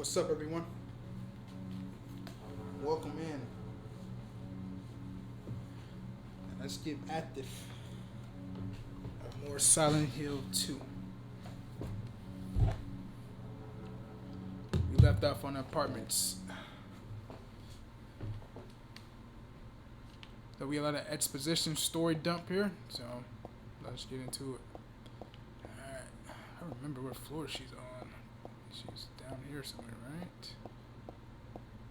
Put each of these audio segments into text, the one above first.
What's up, everyone? Welcome in. And let's get active. More Silent Hill 2. We left off on apartments. So we got a lot of exposition story dump here. So let's get into it. Alright. I don't remember what floor she's on. She's down here somewhere, right?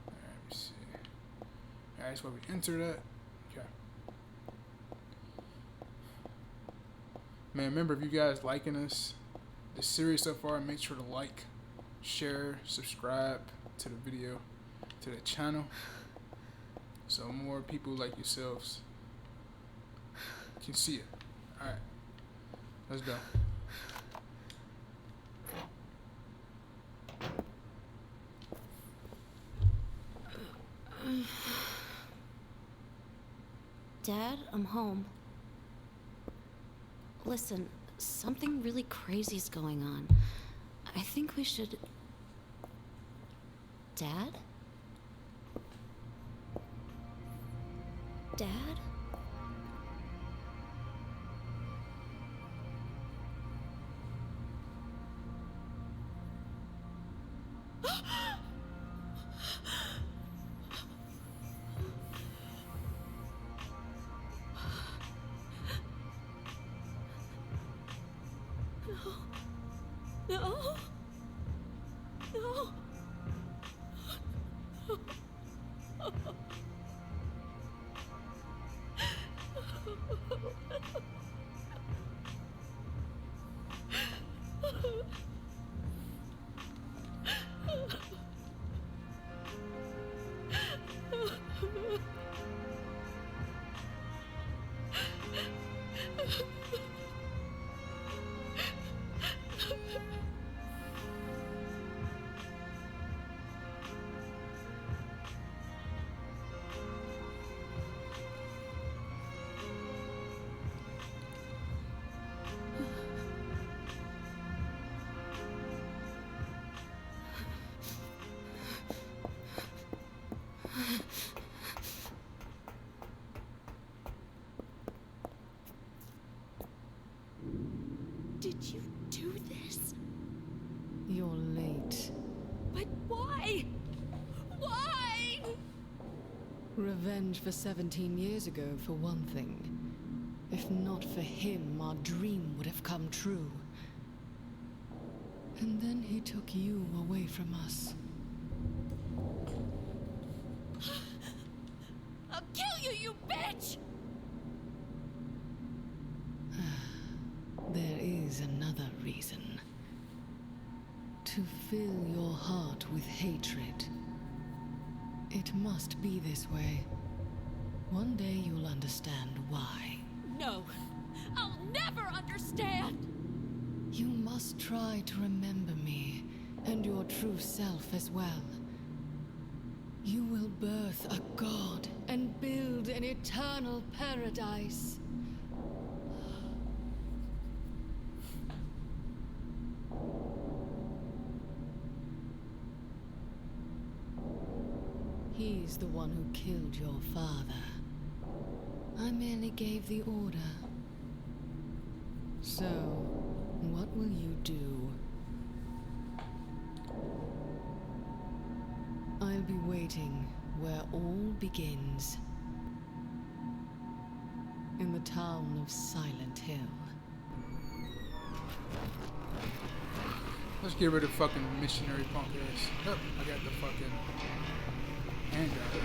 Alright, let me see. Alright, that's where we entered at. Okay. Man, remember, if you guys liking this series so far, make sure to like, share, subscribe to the video, to the channel, so more people like yourselves can see it. Alright, let's go. Dad, I'm home. Listen, something really crazy's going on. I think we should... Dad? Dad? No. No. Did you do this? You're late. But why? Why? Revenge for 17 years ago, for one thing. If not for him, our dream would have come true. And then he took you away from us. I'll kill you, you bitch! There is another reason. To fill your heart with hatred. It must be this way. One day you'll understand why. No, I'll never understand! You must try to remember me, and your true self as well. You will birth a god and build an eternal paradise. He's the one who killed your father. I merely gave the order. So, what will you do? I'll be waiting where all begins. In the town of Silent Hill. Let's get rid of fucking missionary punk ass. Yep, I got the fucking handgun.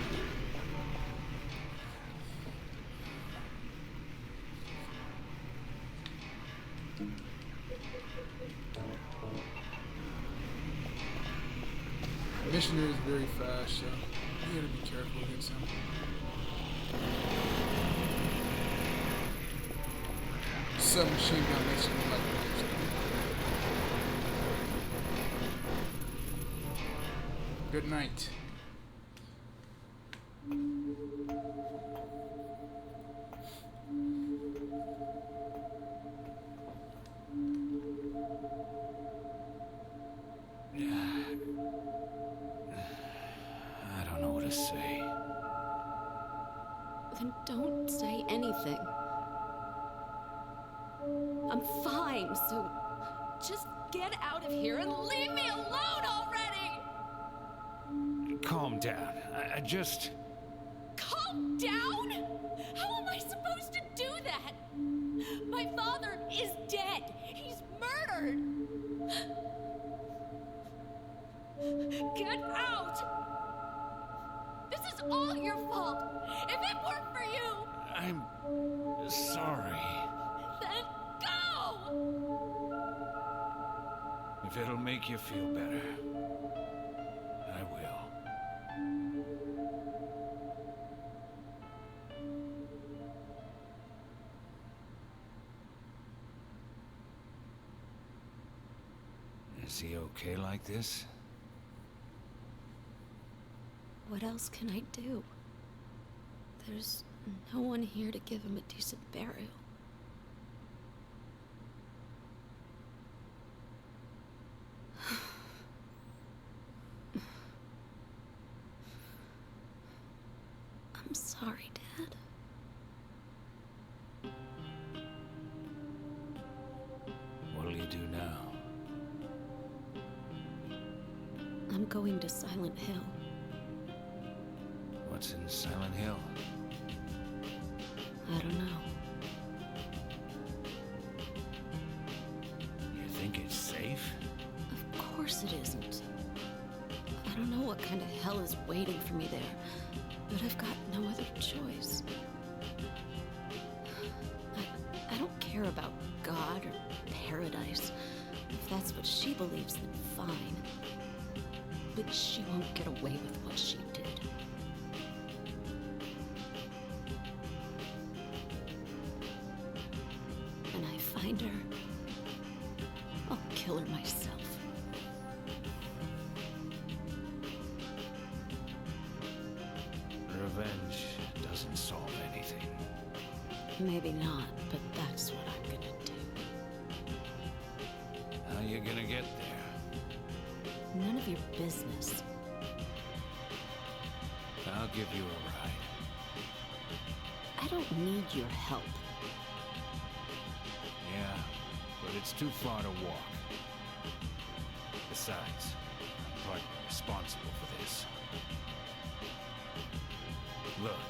Missionary is very fast, so you gotta be careful against him. Submachine gun makes you look like a gangster. Good night. Yeah. Then don't say anything. I'm fine, so just get out of here and leave me alone already! Calm down. I just... Calm down? How am I supposed to do that? My father is dead. He's murdered. Get out! This is all your fault. If it weren't for you, I'm... sorry. then go! If it'll make you feel better, I will. Is he okay like this? What else can I do? There's no one here to give him a decent burial. I'm sorry, Dad. What'll you do now? I'm going to Silent Hill. What's in Silent Hill? I don't know. You think it's safe? Of course it isn't. I don't know what kind of hell is waiting for me there, but I've got no other choice. I don't care about God or paradise. If that's what she believes, then fine. But she won't get away with what she did. When I find her, I'll kill her myself. Revenge doesn't solve anything. Maybe not, but that's what I'm gonna do. How you gonna get there? None of your business. I'll give you a ride. I don't need your help. Yeah, but it's too far to walk. Besides, I'm partly responsible for this. Look,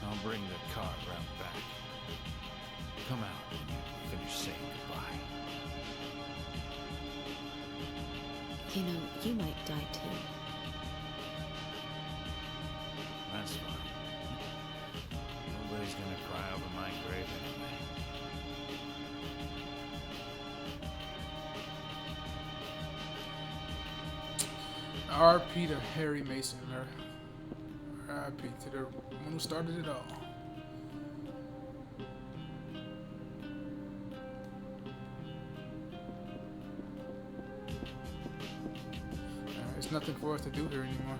I'll bring the car round back. Come out when you finish saying goodbye. You know, you might die too. That's fine. Nobody's gonna cry over my grave anyway. R.I.P. to Harry Mason, or R.I.P. to the one who started it all. There's nothing for us to do here anymore.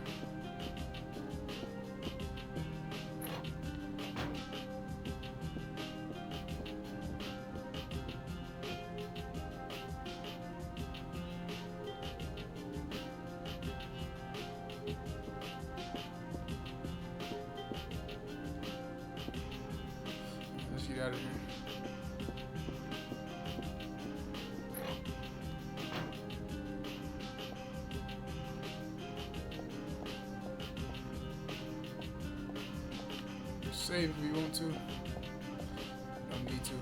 Let's get out of here. Save if you want to. Don't need to.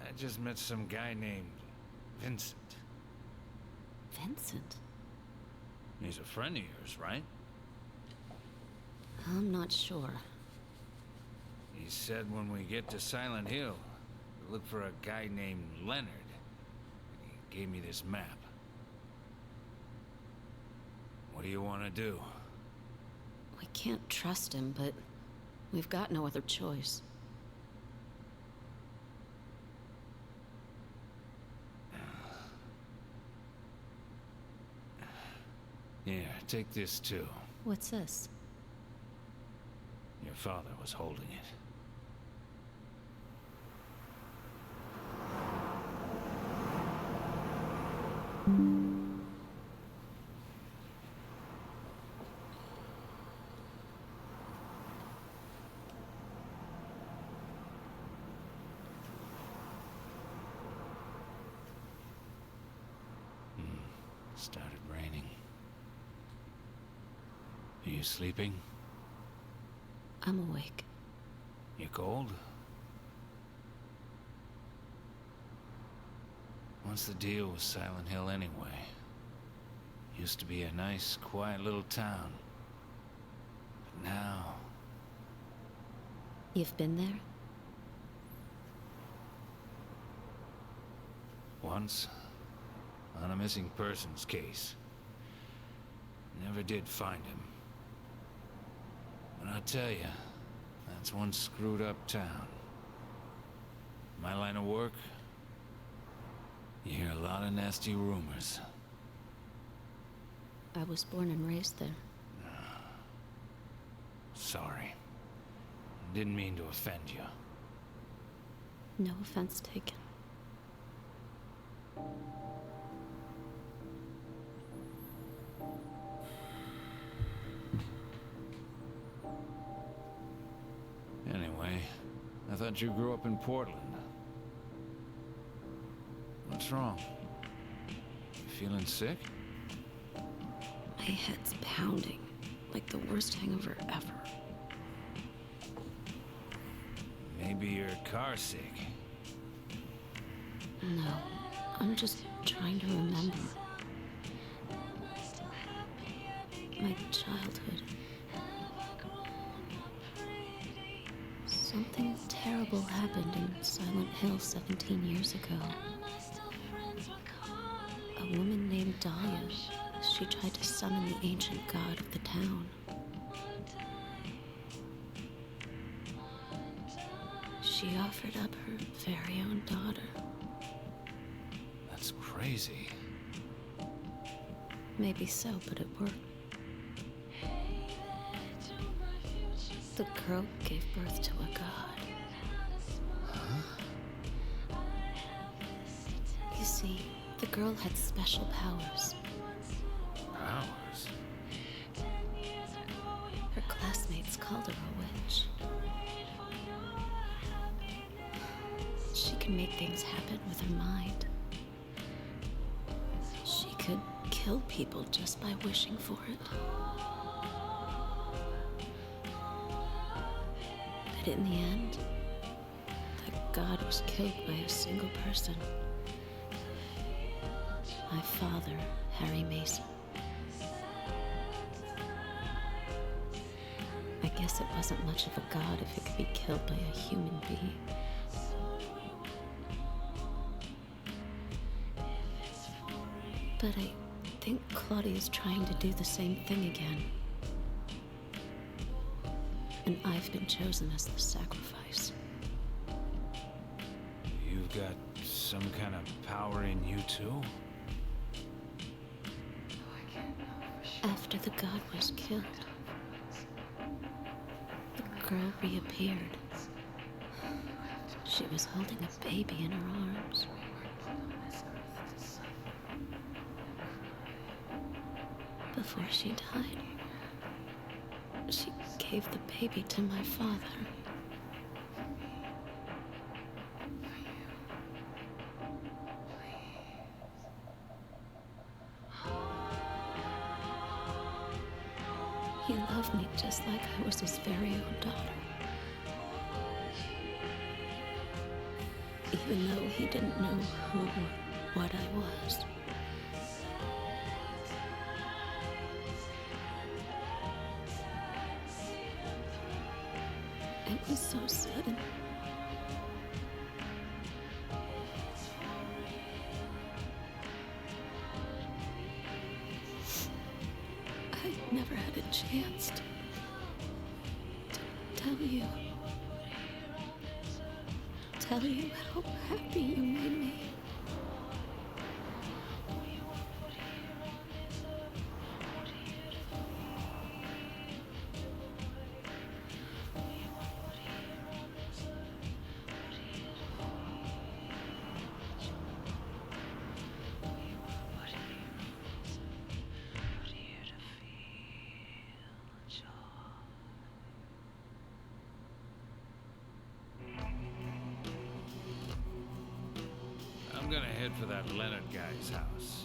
I just met some guy named Vincent. Vincent? He's a friend of yours, right? I'm not sure. He said when we get to Silent Hill, look for a guy named Leonard. He gave me this map. What do you want to do? We can't trust him, but we've got no other choice. Here, take this too. What's this? Your father was holding it. Started raining. Are you sleeping? I'm awake. You cold? What's the deal with Silent Hill anyway? Used to be a nice, quiet little town. But now... You've been there? Once, on a missing persons case. Never did find him. But I'll tell you, that's one screwed up town. My line of work, you hear a lot of nasty rumors. I was born and raised there. Sorry. Didn't mean to offend you. No offense taken. Anyway, I thought you grew up in Portland. What's wrong? You feeling sick? My head's pounding, like the worst hangover ever. Maybe you're car sick. No, I'm just trying to remember. My childhood. Something terrible happened in Silent Hill 17 years ago. A woman named Dahlia. She tried to summon the ancient god of the town. She offered up her very own daughter. That's crazy. Maybe so, but it worked. The girl gave birth to a god. Huh? You see, the girl had special powers. Powers? Her classmates called her a witch. She can make things happen with her mind. She could kill people just by wishing for it. But in the end, that god was killed by a single person. My father, Harry Mason. I guess it wasn't much of a god if it could be killed by a human being. But I think Claudia's trying to do the same thing again. And I've been chosen as the sacrifice. You've got some kind of power in you too? After the god was killed, the girl reappeared. She was holding a baby in her arms. Before she died, she gave the baby to my father. He loved me just like I was his very own daughter. Even though he didn't know who or what I was. It was so sudden. never had a chance to tell you. Tell you how happy you made me. I'm gonna head for that Leonard guy's house.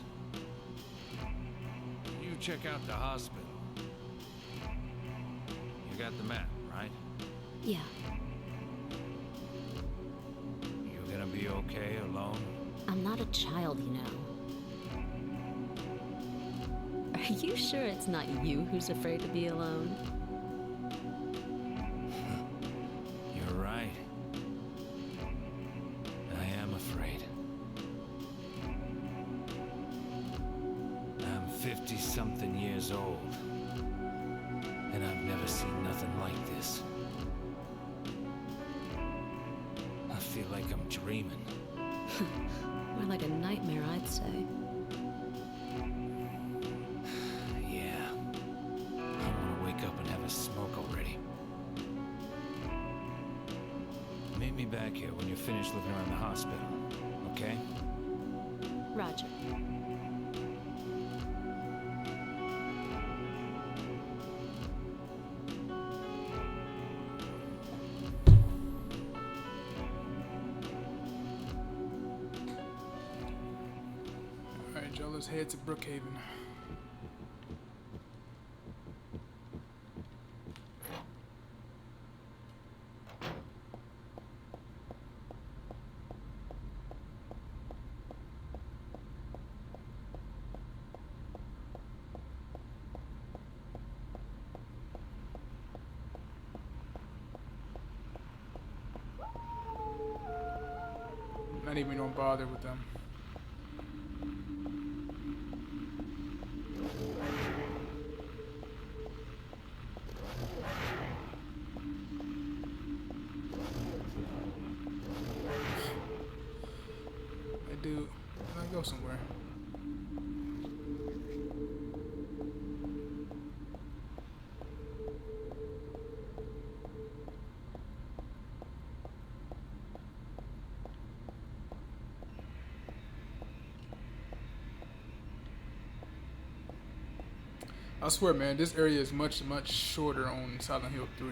You check out the hospital. You got the map, right? Yeah, You gonna be okay alone? I'm not a child, you know. Are you sure it's not you who's afraid to be alone? You're right. I am afraid. I'm 50-something years old, and I've never seen nothing like this. I feel like I'm dreaming. More like a nightmare, I'd say. Yeah. I want to wake up and have a smoke already. Meet me back here when you're finished looking around the hospital, okay? Roger. Alright, Joe, let's head to Brookhaven. Not even gonna bother with them. Hey, dude, can I go somewhere? I swear, man, this area is much shorter on Silent Hill 3,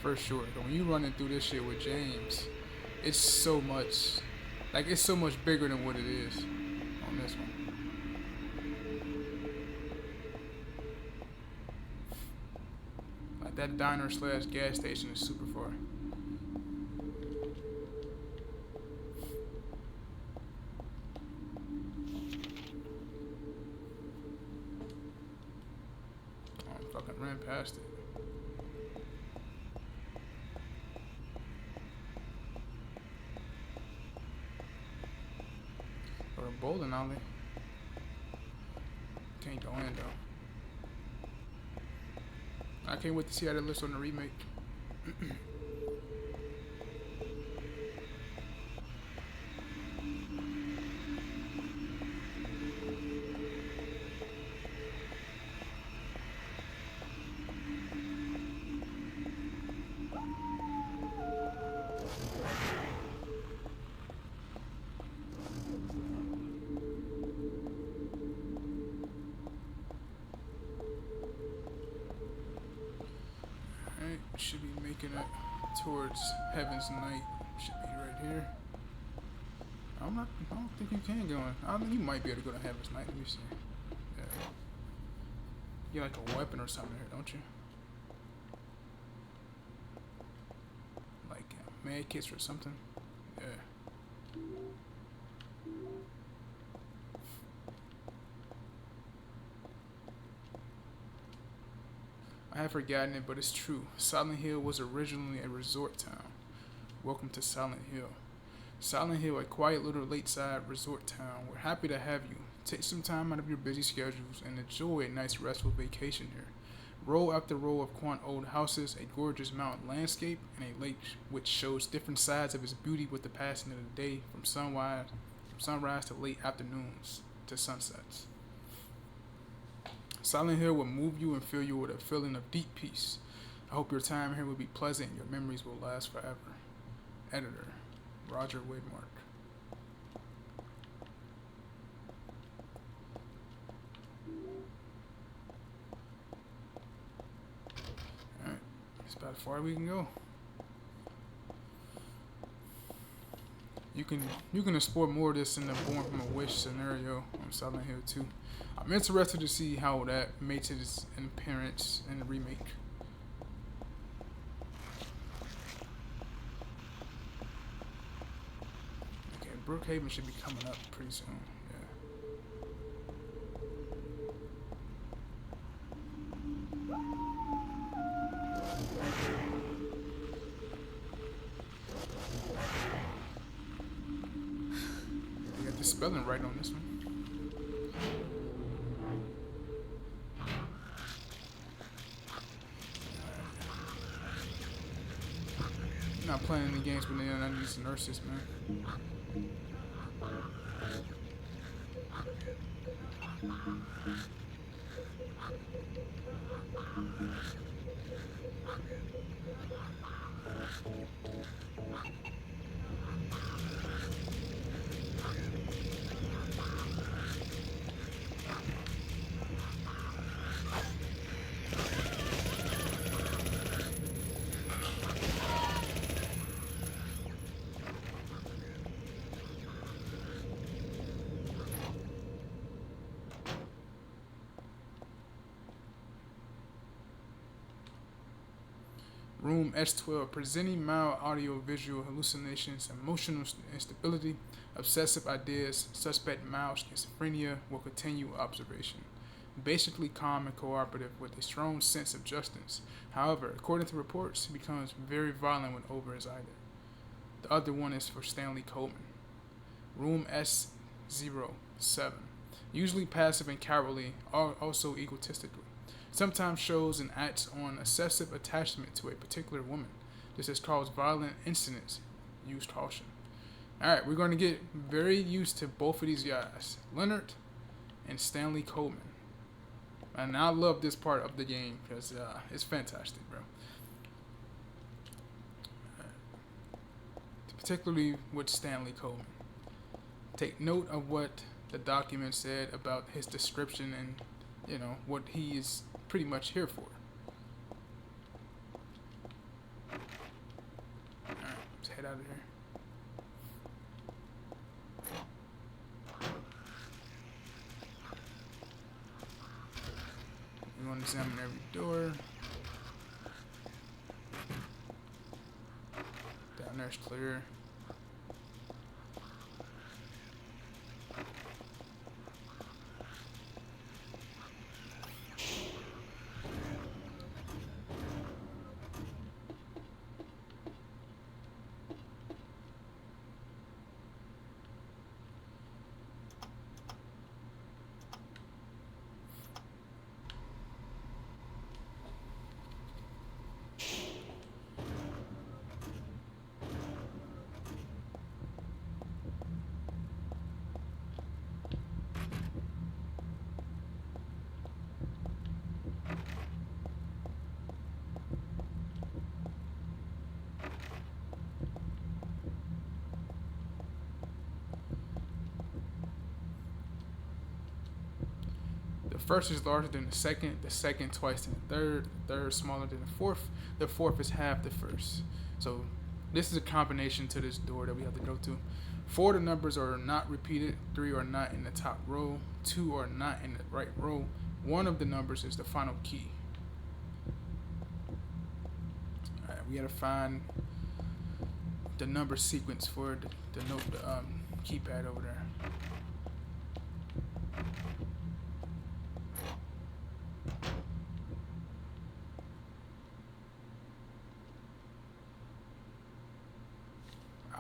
for sure. But when you running through this shit with James, it's so much, like it's so much bigger than what it is on this one. Like that diner slash gas station is super far. Fucking ran past it. Or a bowling alley. Can't go in though. I can't wait to see how that looks on the remake. Alright, should be making it towards Heaven's Night. Should be right here. I don't think you can go in. I think you might be able to go to Heaven's Night. Let me see. Yeah. You get like a weapon or something here, don't you? Like med kits or something. Yeah. I have forgotten it, but it's true. Silent Hill was originally a resort town. Welcome to Silent Hill. Silent Hill, a quiet little lakeside resort town. We're happy to have you Take some time out of your busy schedules and enjoy a nice restful vacation here. Row after row of quaint old houses, a gorgeous mountain landscape, and a lake which shows different sides of its beauty with the passing of the day from sunrise to late afternoons to sunsets. Silent Hill will move you and fill you with a feeling of deep peace. I hope your time here will be pleasant and your memories will last forever. Editor, Roger Widmark. Alright, that's about as far as we can go. You can explore more of this in the Born from a Wish scenario on Silent Hill 2. I'm interested to see how that makes its appearance in the remake. Okay, Brookhaven should be coming up pretty soon. The spelling right on this one. I'm not playing any games with any of these nurses, man. Room S12, presenting mild audio-visual hallucinations, emotional instability, obsessive ideas, suspect mild schizophrenia will continue observation. Basically calm and cooperative with a strong sense of justice. However, according to reports, he becomes very violent when overexcited. The other one is for Stanley Coleman. Room S07, usually passive and cowardly, also egotistical. Sometimes shows and acts on excessive attachment to a particular woman. This has caused violent incidents. Use caution. Alright, we're going to get very used to both of these guys. Leonard and Stanley Coleman. And I love this part of the game because it's fantastic, bro. Particularly with Stanley Coleman. Take note of what the document said about his description and, you know, what he is pretty much here for. Alright, let's head out of here. We want to examine every door. Down there's clear. The first is larger than the second twice than the third smaller than the fourth is half the first. So this is a combination to this door that we have to go to. 4 of the numbers are not repeated, 3 are not in the top row, 2 are not in the right row, 1 of the numbers is the final key. Alright, we gotta find the number sequence for the keypad over there.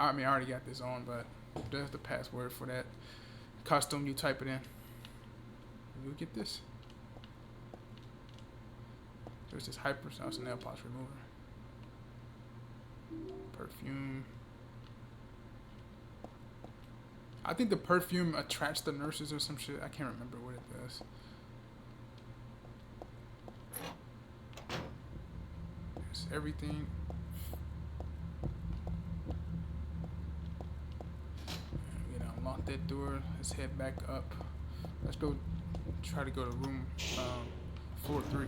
I mean, I already got this on, but there's the password for that. Custom, you type it in. we get this? There's this hyper sauce nail polish remover. Perfume. I think the perfume attracts the nurses or some shit. I can't remember what it does. There's everything. We gotta unlock that door. Let's head back up. Let's go try to go to room floor 3.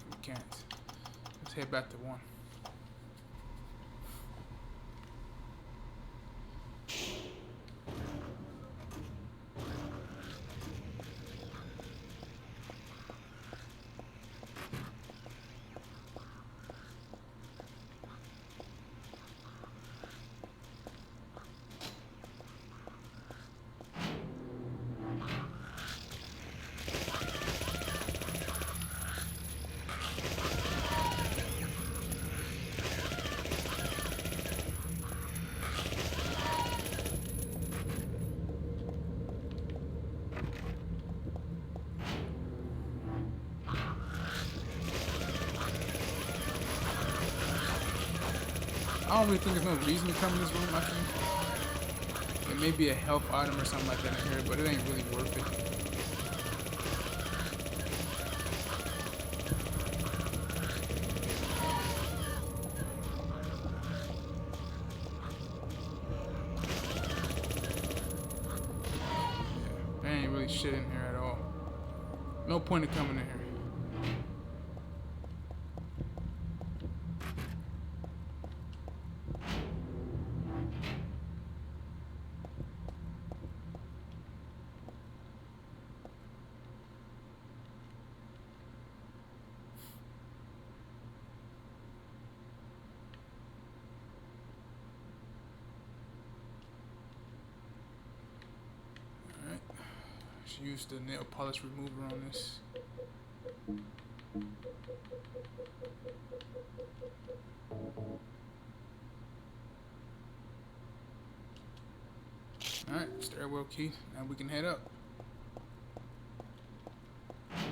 We can't. Let's head back to 1. I don't really think there's no reason to come in this room. I think it may be a health item or something like that in here, but it ain't really worth it. Yeah, there ain't really shit in here at all. No point in coming in here. Use the nail polish remover on this. Alright, stairwell key. Now we can head up. Yeah,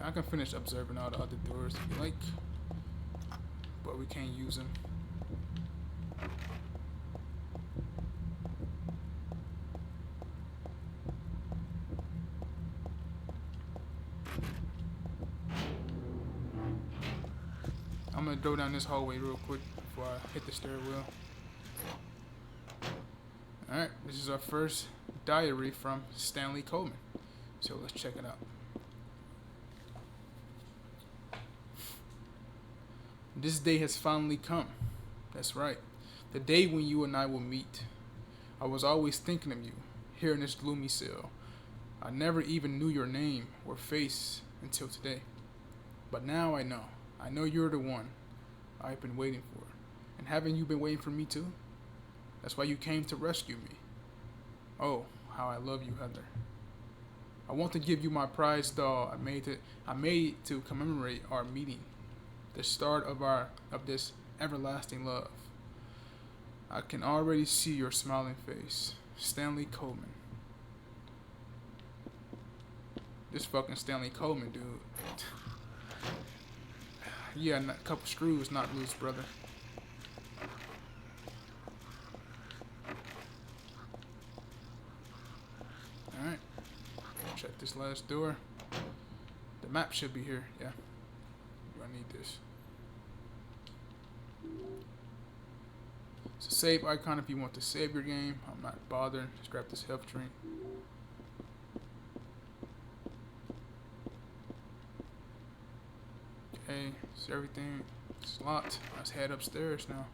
I can finish observing all the other doors if you like, but we can't use them. I'm gonna go down this hallway real quick before I hit the stairwell. Alright, this is our first diary from Stanley Coleman. So let's check it out. This day has finally come. That's right. The day when you and I will meet. I was always thinking of you, here in this gloomy cell. I never even knew your name or face until today. But now I know. I know you're the one I've been waiting for. And haven't you been waiting for me too? That's why you came to rescue me. Oh, how I love you, Heather. I want to give you my prize doll I made to commemorate our meeting. The start of this everlasting love. I can already see your smiling face. Stanley Coleman. This fucking Stanley Coleman, dude. Yeah, a couple screws not loose, brother. Alright. Check this last door. The map should be here. Yeah. I need this. It's a save icon if you want to save your game. I'm not bothering. Just grab this health drink. Okay, so everything is locked. Let's head upstairs now.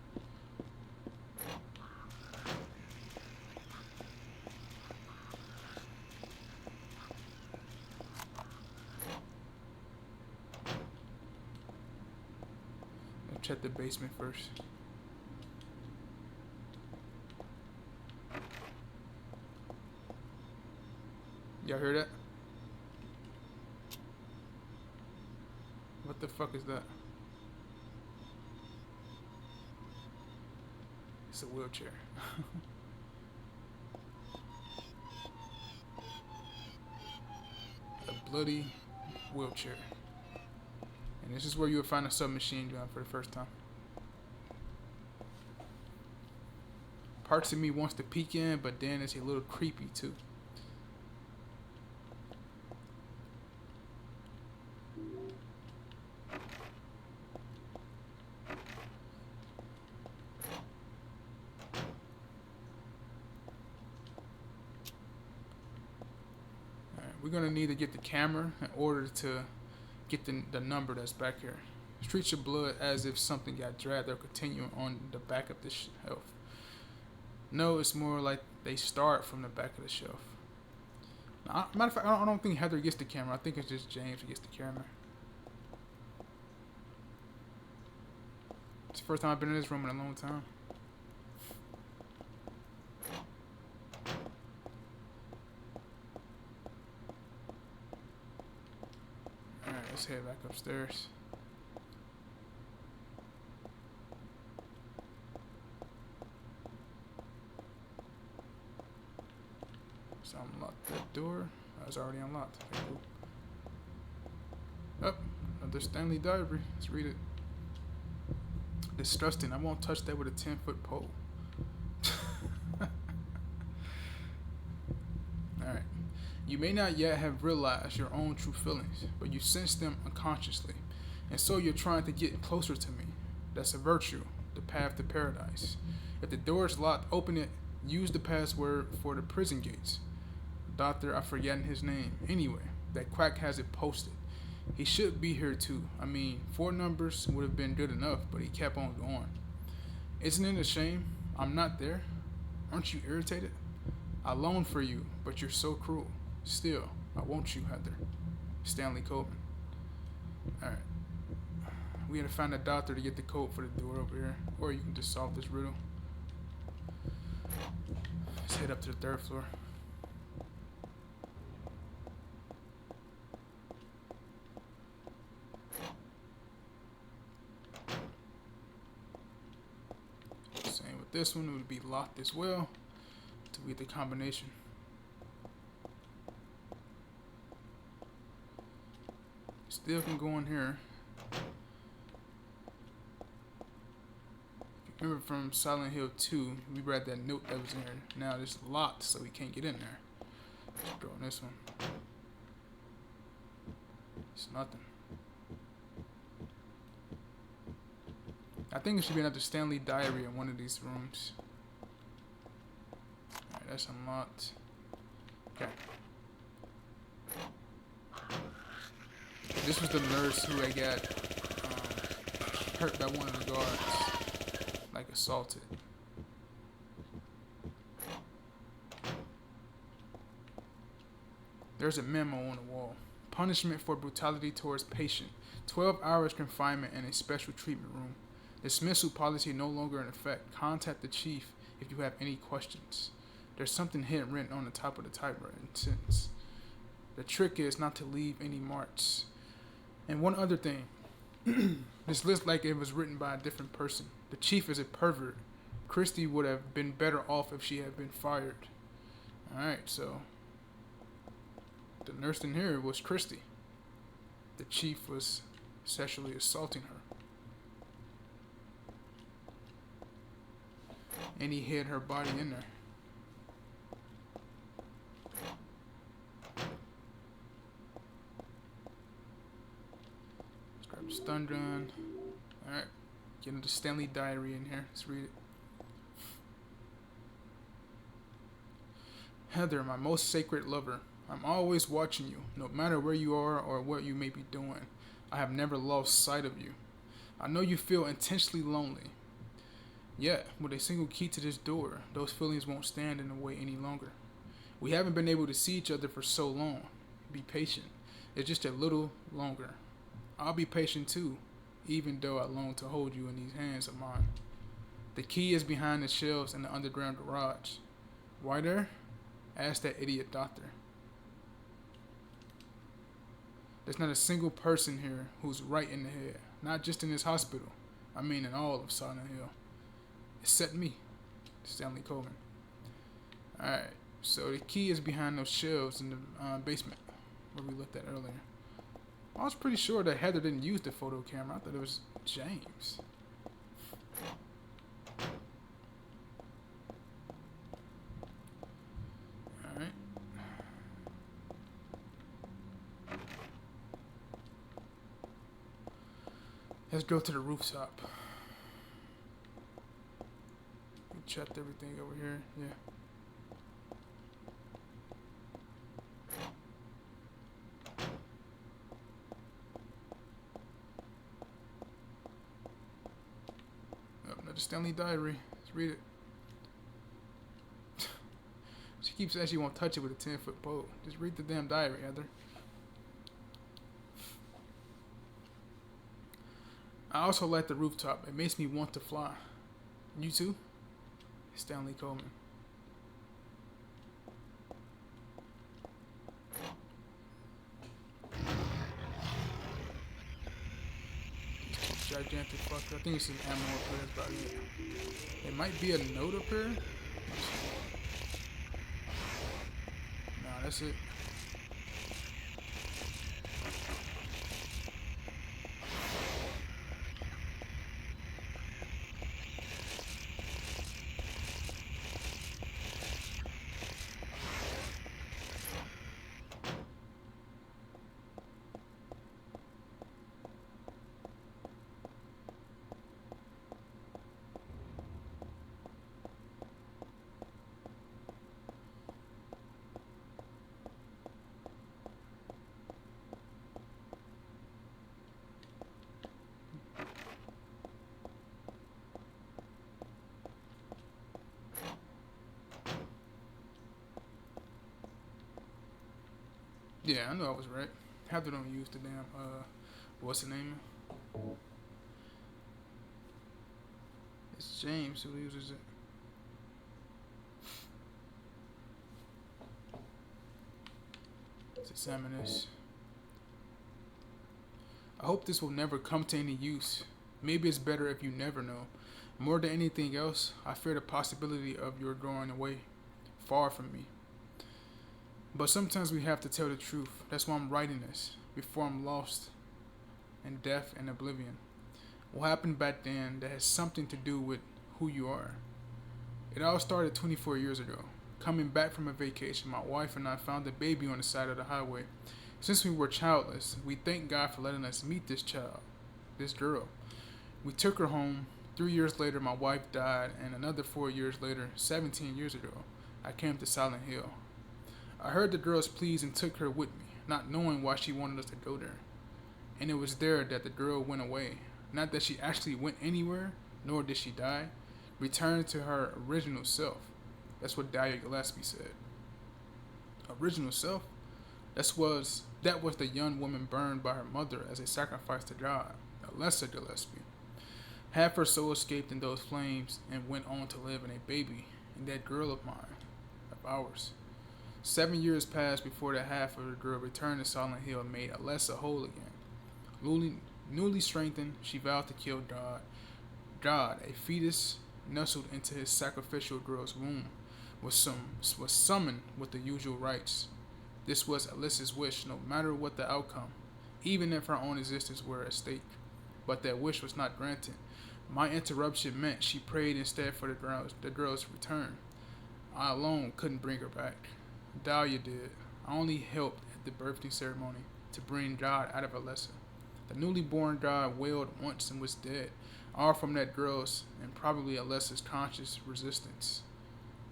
Let's check the basement first. Y'all hear that? What the fuck is that? It's a wheelchair. A bloody wheelchair. And this is where you would find a submachine gun for the first time. Parts of me wants to peek in, but then it's a little creepy too. We're going to need to get the camera in order to get the number that's back here. Streaks of blood as if something got dragged or continuing on the back of the shelf. No, it's more like they start from the back of the shelf. Now, matter of fact, I don't think Heather gets the camera. I think it's just James who gets the camera. It's the first time I've been in this room in a long time. Alright, let's head back upstairs. So unlock that door. Oh, it's already unlocked. Okay, cool. Oh, another Stanley diary. Let's read it. Disgusting. I won't touch that with a 10-foot pole. Alright. You may not yet have realized your own true feelings, but you sense them unconsciously. And so you're trying to get closer to me. That's a virtue, the path to paradise. If the door is locked, open it. Use the password for the prison gates. Doctor, I've forgotten his name. Anyway, that quack has it posted. He should be here too. I mean, 4 numbers would have been good enough, but he kept on going. Isn't it a shame I'm not there? Aren't you irritated? I long for you, but you're so cruel. Still, I want you, Heather. Stanley Coleman. Alright. We gotta find a doctor to get the code for the door over here. Or you can just solve this riddle. Let's head up to the 3rd floor. Same with this one, it would be locked as well to get the combination. Still can go in here. Remember from Silent Hill 2, we read that note that was in here. Now it's locked, so we can't get in there. Let's go on this one. It's nothing. I think it should be another Stanley diary in one of these rooms. Alright, that's unlocked. Okay. This was the nurse who had got hurt by one of the guards. Like assaulted. There's a memo on the wall. Punishment for brutality towards patient. 12 hours confinement in a special treatment room. Dismissal policy no longer in effect. Contact the chief if you have any questions. There's something hidden written on the top of the typewriter sentence. The trick is not to leave any marks. And one other thing. This looks like it was written by a different person. The chief is a pervert. Christy would have been better off if she had been fired. Alright, so the nurse in here was Christy. The chief was sexually assaulting her. And he hid her body in there. Let's grab the stun gun. Alright. Get into Stanley diary in here. Let's read it. Heather, my most sacred lover. I'm always watching you, no matter where you are or what you may be doing. I have never lost sight of you. I know you feel intensely lonely. Yet, with a single key to this door, those feelings won't stand in the way any longer. We haven't been able to see each other for so long. Be patient. It's just a little longer. I'll be patient too, even though I long to hold you in these hands of mine. The key is behind the shelves in the underground garage. Why there? Ask that idiot doctor. There's not a single person here who's right in the head. Not just in this hospital. I mean in all of Silent Hill. Except me. Stanley Coleman. Alright, so the key is behind those shelves in the basement where we looked at earlier. I was pretty sure that Heather didn't use the photo camera. I thought it was James. Alright. Let's go to the rooftop. We checked everything over here. Yeah. Oh, another Stanley diary. Let's read it. She keeps saying she won't touch it with a 10-foot pole. Just read the damn diary, Heather. I also like the rooftop. It makes me want to fly. You too? Stanley Coleman. Gigantic fucker. I think it's an ammo up there. That's about it. It might be a note up here. Nah, that's it. Yeah, I knew I was right. Heather don't use the damn, what's the name? It's James who uses it. Let's examine this. I hope this will never come to any use. Maybe it's better if you never know. More than anything else, I fear the possibility of your going away far from me. But sometimes we have to tell the truth. That's why I'm writing this, before I'm lost in death and oblivion. What happened back then that has something to do with who you are. It all started 24 years ago. Coming back from a vacation, my wife and I found a baby on the side of the highway. Since we were childless, we thank God for letting us meet this child, this girl. We took her home. 3 years later, my wife died, and another 4 years later, 17 years ago, I came to Silent Hill. I heard the girl's pleas and took her with me, not knowing why she wanted us to go there. And it was there that the girl went away. Not that she actually went anywhere, nor did she die. Returned to her original self. That's what Dahlia Gillespie said. Original self? That was the young woman burned by her mother as a sacrifice to God, Alessa Gillespie. Half her soul escaped in those flames and went on to live in a baby, in that girl of mine, of ours. 7 years passed before the half of the girl returned to Silent Hill and made Alessa whole again. Newly strengthened, she vowed to kill God. God, a fetus nestled into his sacrificial girl's womb, was summoned with the usual rites. This was Alessa's wish, no matter what the outcome, even if her own existence were at stake. But that wish was not granted. My interruption meant she prayed instead for the girl's return. I alone couldn't bring her back. Dahlia did. I only helped at the birthday ceremony to bring God out of Alessa. The newly born God wailed once and was dead, all from that girl's and probably Alessa's conscious resistance.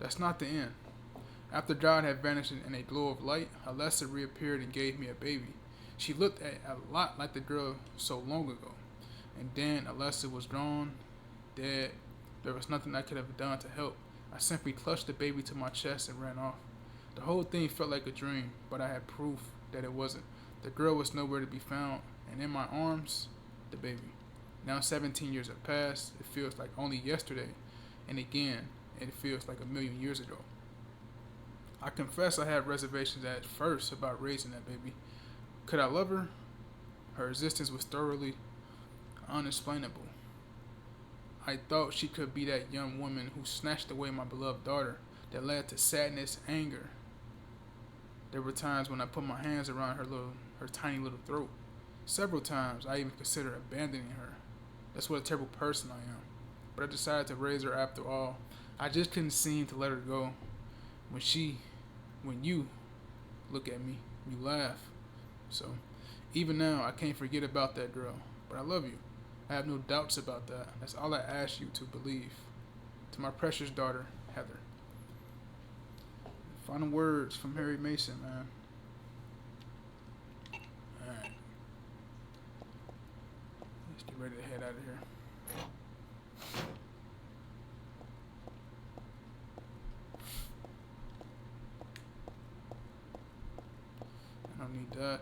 That's not the end. After God had vanished in a glow of light, Alessa reappeared and gave me a baby. She looked a lot like the girl so long ago. And then Alessa was gone, dead. There was nothing I could have done to help. I simply clutched the baby to my chest and ran off. The whole thing felt like a dream, but I had proof that it wasn't. The girl was nowhere to be found, and in my arms, the baby. Now 17 years have passed. It feels like only yesterday, and again, it feels like a million years ago. I confess I had reservations at first about raising that baby. Could I love her? Her existence was thoroughly unexplainable. I thought she could be that young woman who snatched away my beloved daughter, that led to sadness, anger. There were times when I put my hands around her tiny little throat. Several times I even considered abandoning her. That's what a terrible person I am. But I decided to raise her after all. I just couldn't seem to let her go. When you look at me, you laugh. So, even now, I can't forget about that girl. But I love you. I have no doubts about that. That's all I ask you to believe. To my precious daughter, Heather. Final words from Harry Mason, man. Alright. Let's get ready to head out of here. I don't need that.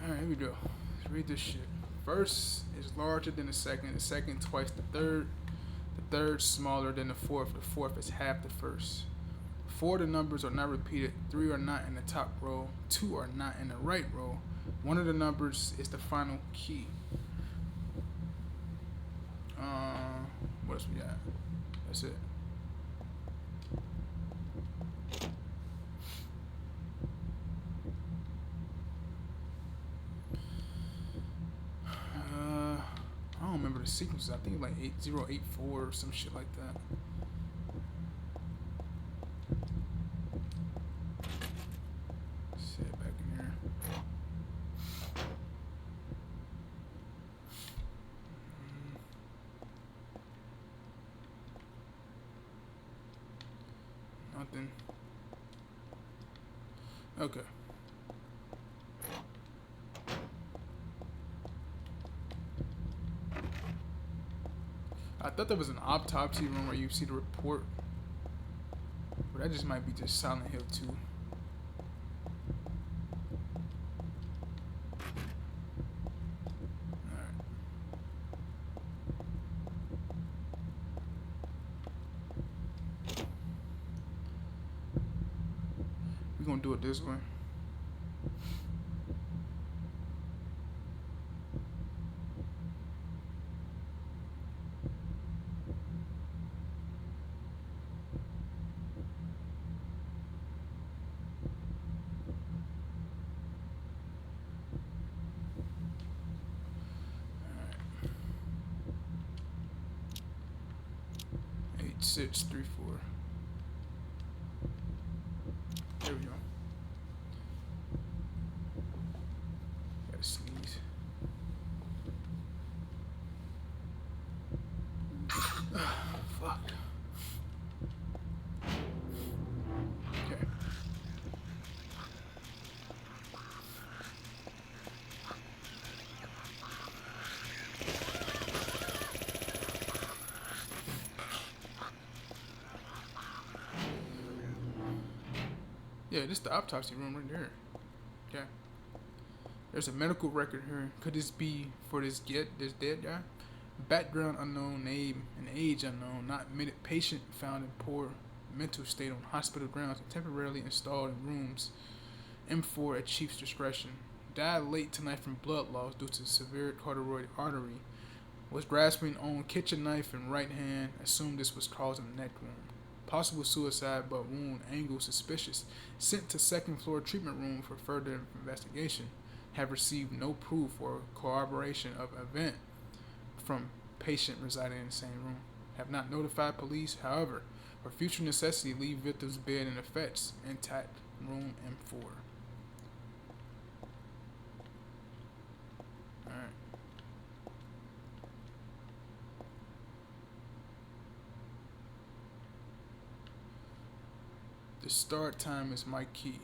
Alright, here we go. Let's read this shit. First is larger than the second twice the third smaller than the fourth is half the first. 4 of the numbers are not repeated, 3 are not in the top row, 2 are not in the right row. One of the numbers is the final key. What else we got? That's it. I don't remember the sequences. I think like 8084 or some shit like that. Set it back in here. Nothing. Okay. I thought there was an autopsy room where you see the report, but that just might be just Silent Hill 2. Alright. We're gonna do it this way. Alright. 8634. There we go. Gotta sneeze. Fuck. Okay. Yeah, this is the autopsy room right there. Okay. There's a medical record here. Could this be for this dead guy? Background unknown, name and age unknown. Not admitted. Patient found in poor mental state on hospital grounds and temporarily installed in rooms. M4 at chief's discretion. Died late tonight from blood loss due to severe carotid artery. Was grasping on kitchen knife in right hand. Assumed this was caused in the neck wound. Possible suicide, but wound angle suspicious. Sent to second floor treatment room for further investigation. Have received no proof or corroboration of event from patient residing in the same room. Have not notified police. However, for future necessity, leave victim's bed and effects intact. Room M4. Alright. The start time is my key.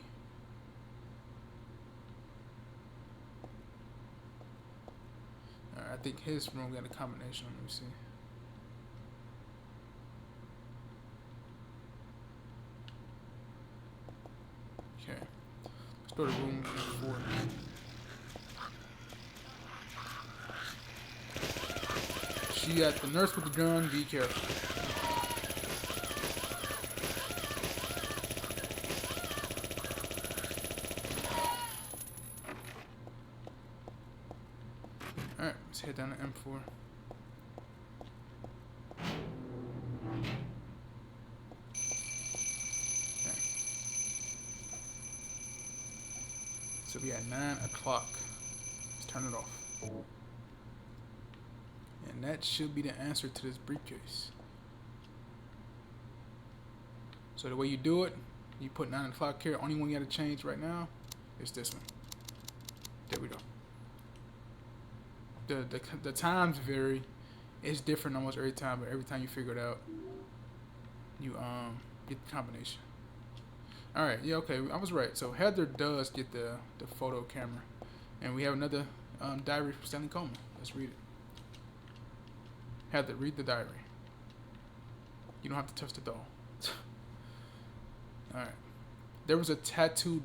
Alright, I think his room got a combination. Let me see. Okay. Let's go to room 4. She got the nurse with the gun. Be careful. Alright, let's head down to M4. Okay. So we at 9 o'clock. Let's turn it off. And that should be the answer to this briefcase. So the way you do it, you put 9 o'clock here. Only one you got to change right now is this one. There we go. The times vary. It's different almost every time, but every time you figure it out, you get the combination. All right, yeah, okay, I was right. So Heather does get the photo camera, and we have another diary from Stanley Coleman. Let's read it. Heather, read the diary. You don't have to touch the doll. All right. There was a tattooed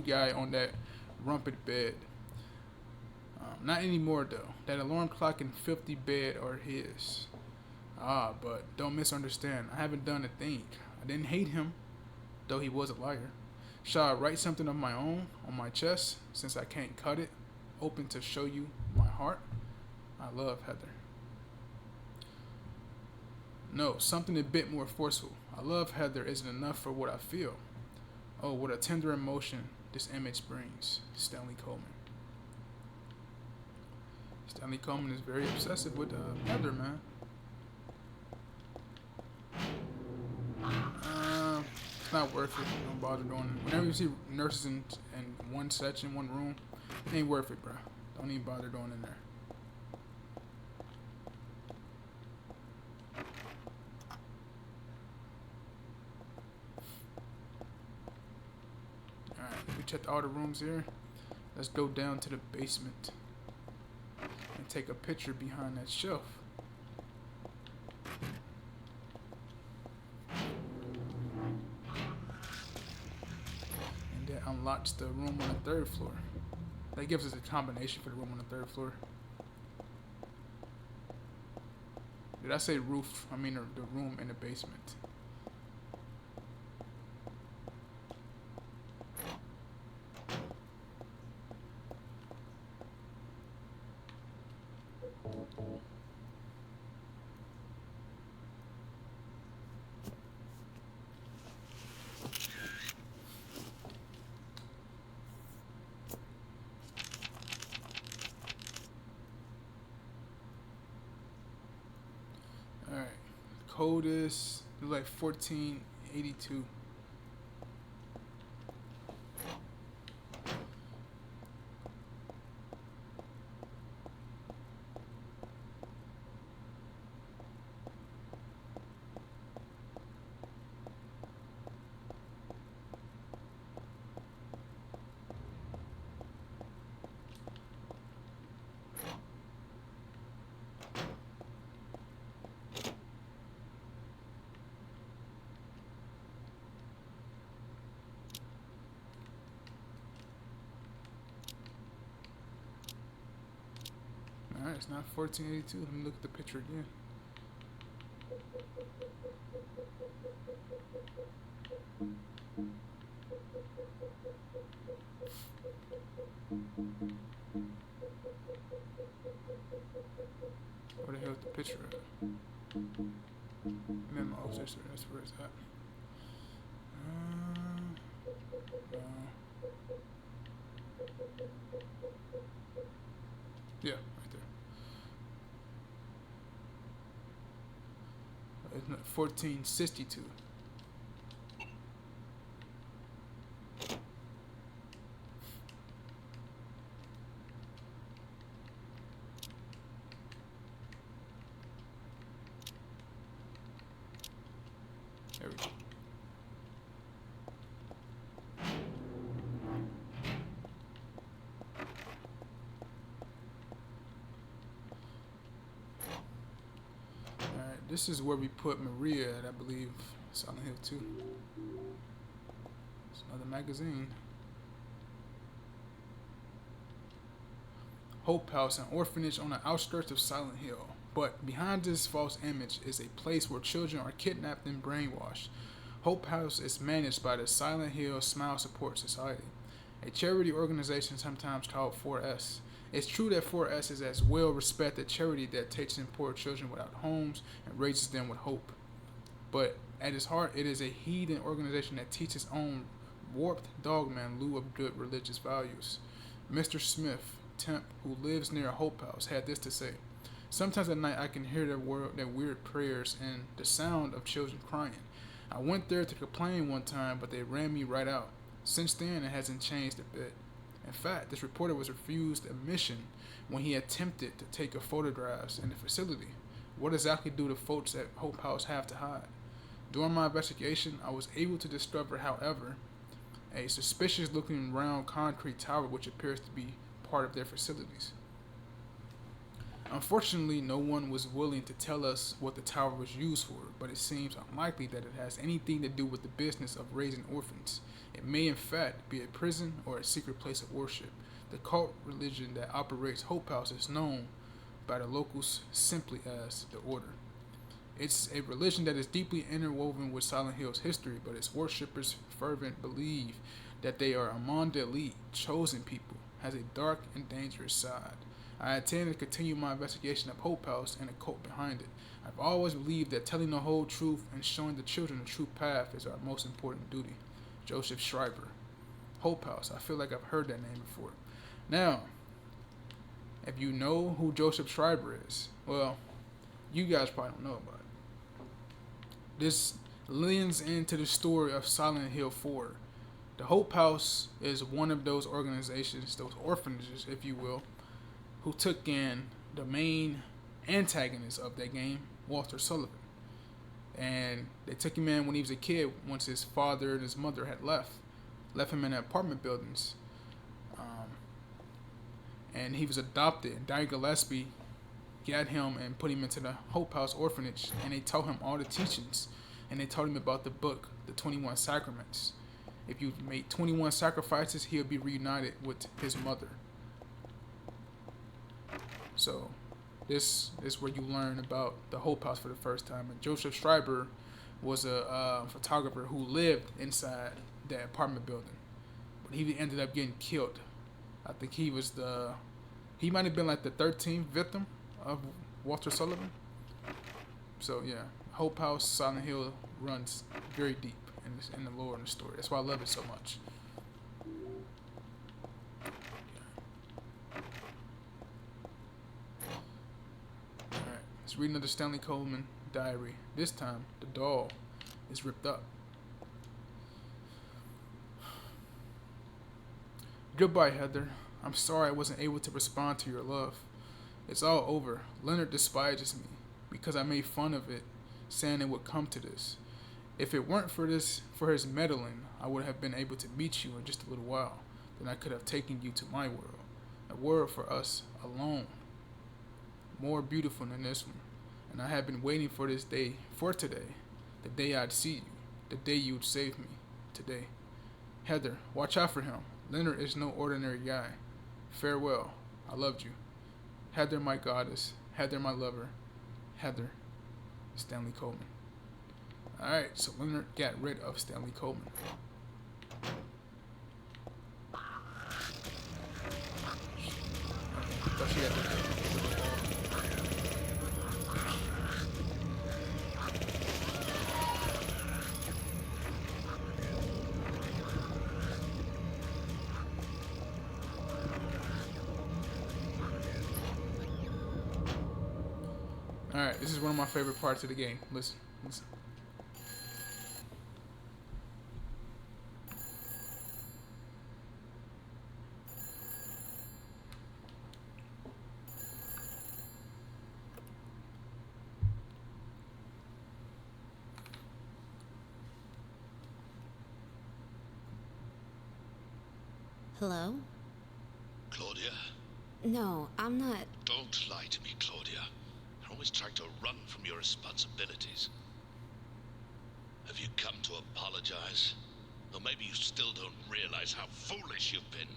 guy on that rumpet bed. Not anymore though. That alarm clock and filthy bed are his. But don't misunderstand. I haven't done a thing. I didn't hate him, though he was a liar. Shall I write something of my own on my chest, since I can't cut it, open to show you my heart? I love Heather. No, something a bit more forceful. I love Heather isn't enough for what I feel. Oh, what a tender emotion this image brings. Stanley Coleman. Stanley Coleman is very obsessive with Heather, man. It's not worth it. Don't bother doing it. Whenever you see nurses in one section, one room, it ain't worth it, bro. Don't even bother going in there. Alright, we checked all the rooms here. Let's go down to the basement and take a picture behind that shelf. And that unlocks the room on the 3rd floor. That gives us a combination for the room on the 3rd floor. Did I say roof? I mean the room in the basement. Alright, code is like 1482. Alright, it's not 1482. Let me look at the picture again. Where the hell is the picture at? Memo, that's where it's at. No. Yeah, right there. It's not 1462. There we go. Alright, this is where we put Maria at, I believe. Silent Hill 2. It's another magazine. Hope House, an orphanage on the outskirts of Silent Hill. But behind this false image is a place where children are kidnapped and brainwashed. Hope House is managed by the Silent Hill Smile Support Society, a charity organization sometimes called 4S. It's true that 4S is as well respected charity that takes in poor children without homes and raises them with hope. But at its heart, it is a heathen organization that teaches on warped dogma in lieu of good religious values. Mr. Smith, temp, who lives near Hope House, had this to say. Sometimes at night I can hear their weird prayers and the sound of children crying. I went there to complain one time, but they ran me right out. Since then, it hasn't changed a bit. In fact, this reporter was refused admission when he attempted to take a photographs in the facility. What exactly do the folks at Hope House have to hide? During my investigation, I was able to discover, however, a suspicious-looking round concrete tower which appears to be part of their facilities. Unfortunately, no one was willing to tell us what the tower was used for, but it seems unlikely that it has anything to do with the business of raising orphans. It may in fact be a prison or a secret place of worship. The cult religion that operates Hope House is known by the locals simply as the Order. It's a religion that is deeply interwoven with Silent Hill's history, but its worshippers fervent believe that they are among the elite, chosen people, has a dark and dangerous side. I intend to continue my investigation of Hope House and the cult behind it. I've always believed that telling the whole truth and showing the children the true path is our most important duty. Joseph Schreiber. Hope House. I feel like I've heard that name before. Now, if you know who Joseph Schreiber is, well, you guys probably don't know about it. This leans into the story of Silent Hill 4. The Hope House is one of those organizations, those orphanages, if you will, who took in the main antagonist of that game, Walter Sullivan. And they took him in when he was a kid, once his father and his mother had left him in the apartment buildings. And he was adopted. And Diane Gillespie got him and put him into the Hope House orphanage, and they taught him all the teachings. And they taught him about the book, the 21 Sacraments. If you made 21 sacrifices, he'll be reunited with his mother. So this is where you learn about the Hope House for the first time. And Joseph Schreiber was a photographer who lived inside that apartment building, but he ended up getting killed. I think he might have been like the 13th victim of Walter Sullivan. So yeah, Hope House, Silent Hill runs very deep in the lore and the story. That's why I love it so much. Alright, let's read another Stanley Coleman diary. This time, the doll is ripped up. Goodbye, Heather. I'm sorry I wasn't able to respond to your love. It's all over. Leonard despises me because I made fun of it, saying it would come to this. If it weren't for his meddling, I would have been able to meet you in just a little while. Then I could have taken you to my world. A world for us alone. More beautiful than this one. And I have been waiting for this day, for today. The day I'd see you. The day you'd save me. Today. Heather, watch out for him. Leonard is no ordinary guy. Farewell. I loved you. Heather, my goddess. Heather, my lover. Heather. Stanley Coleman. Alright, so Leonard got rid of Stanley Coleman. Thought she got Alright, this is one of my favorite parts of the game. Listen. Hello? Claudia? No, I'm not. Don't lie to me, Claudia. You're always trying to run from your responsibilities. Have you come to apologize? Or maybe you still don't realize how foolish you've been.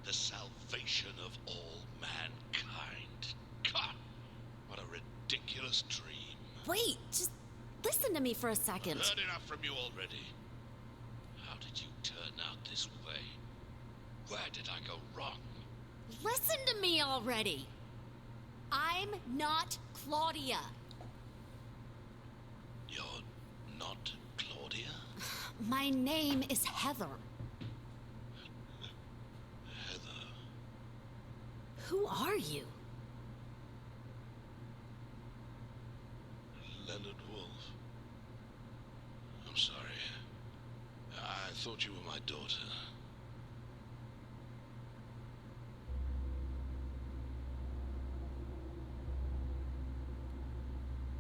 The salvation of all mankind. God, what a ridiculous dream. Wait, just listen to me for a second. I've heard enough from you already. How did you turn out this way? Where did I go wrong? Listen to me already. I'm not Claudia. You're not Claudia? My name is Heather. Heather. Who are you? Leonard Wolf. I'm sorry. I thought you were my daughter.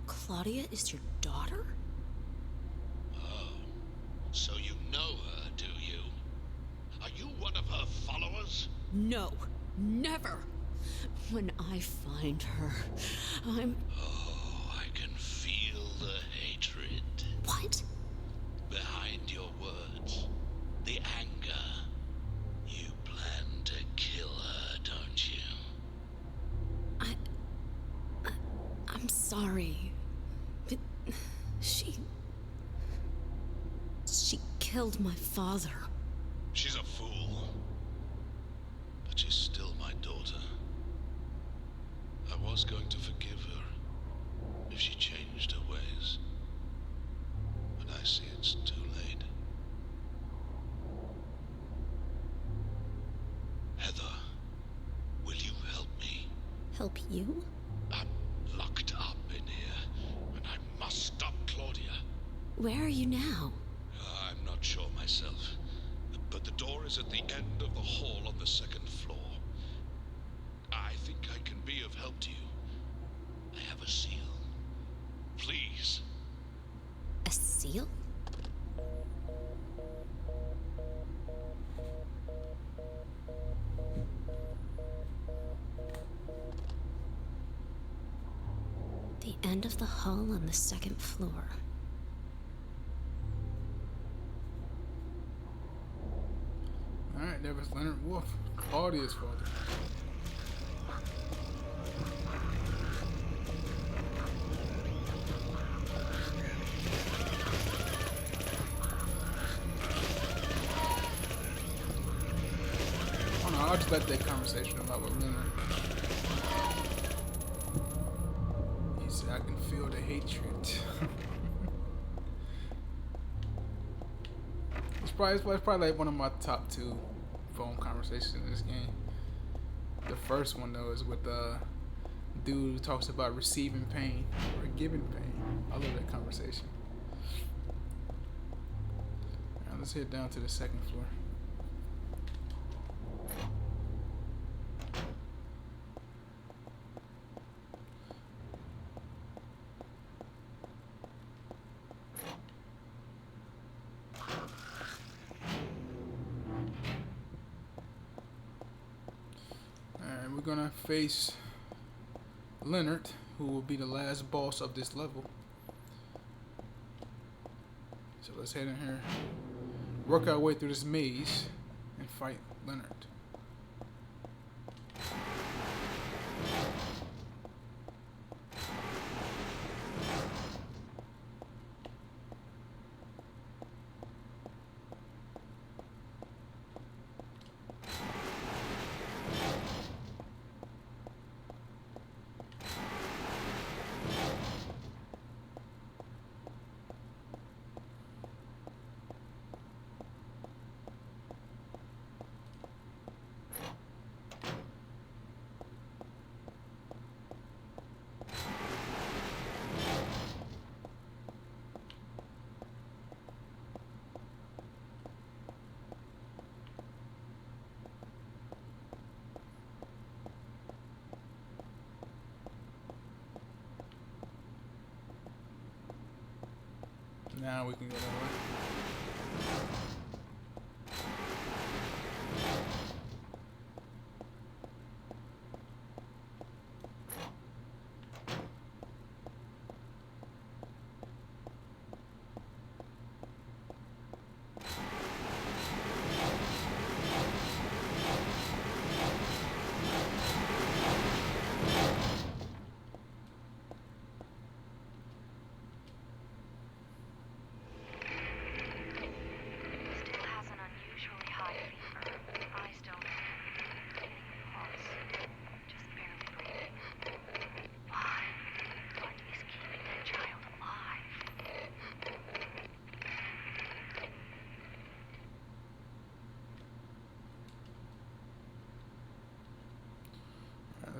Claudia is your daughter? Oh, so you know her, do you? Are you one of her followers? No, never. When I find her, I'm... Oh, I can feel the hatred What? behind your words. The anger. You plan to kill her, don't you? I'm sorry. But she killed my father. She's a fool. But she's still my daughter. I was going to forgive her if she changed her ways. But I see it's too late. Heather, will you help me? Help you? I'm locked up in here, and I must stop Claudia. Where are you now? I'm not sure myself, but the door is at the end of the hall on the second floor. I think I can be of help to you. I have a seal. Please. A seal? The end of the hall on the second floor. Alright, that was Leonard Wolf, Claudia's father. I don't know, I'll just let that conversation about with Leonard. He said, I can feel the hatred. It's probably like one of my top 2 phone conversations in this game. The first one though is with the dude who talks about receiving pain or giving pain. I love that conversation. Alright, let's head down to the second floor. We're gonna face Leonard, who will be the last boss of this level. So let's head in here, work our way through this maze, and fight Leonard. Now we can go that way.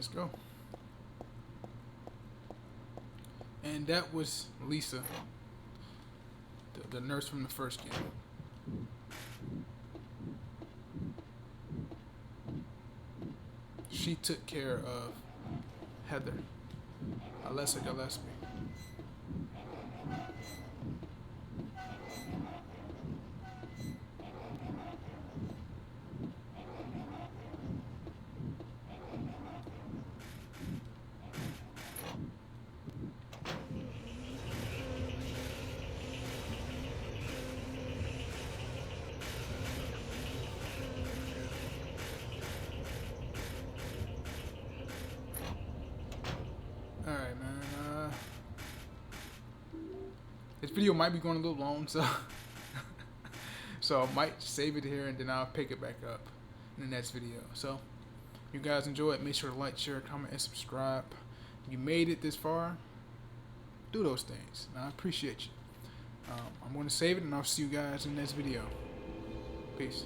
let's go. And that was Lisa, the nurse from the first game. She took care of Heather, Alessa Gillespie. Alright, man. This video might be going a little long, so so I might save it here and then I'll pick it back up in the next video. So, if you guys enjoy it, make sure to like, share, comment, and subscribe. If you made it this far, do those things. I appreciate you. I'm going to save it, and I'll see you guys in the next video. Peace.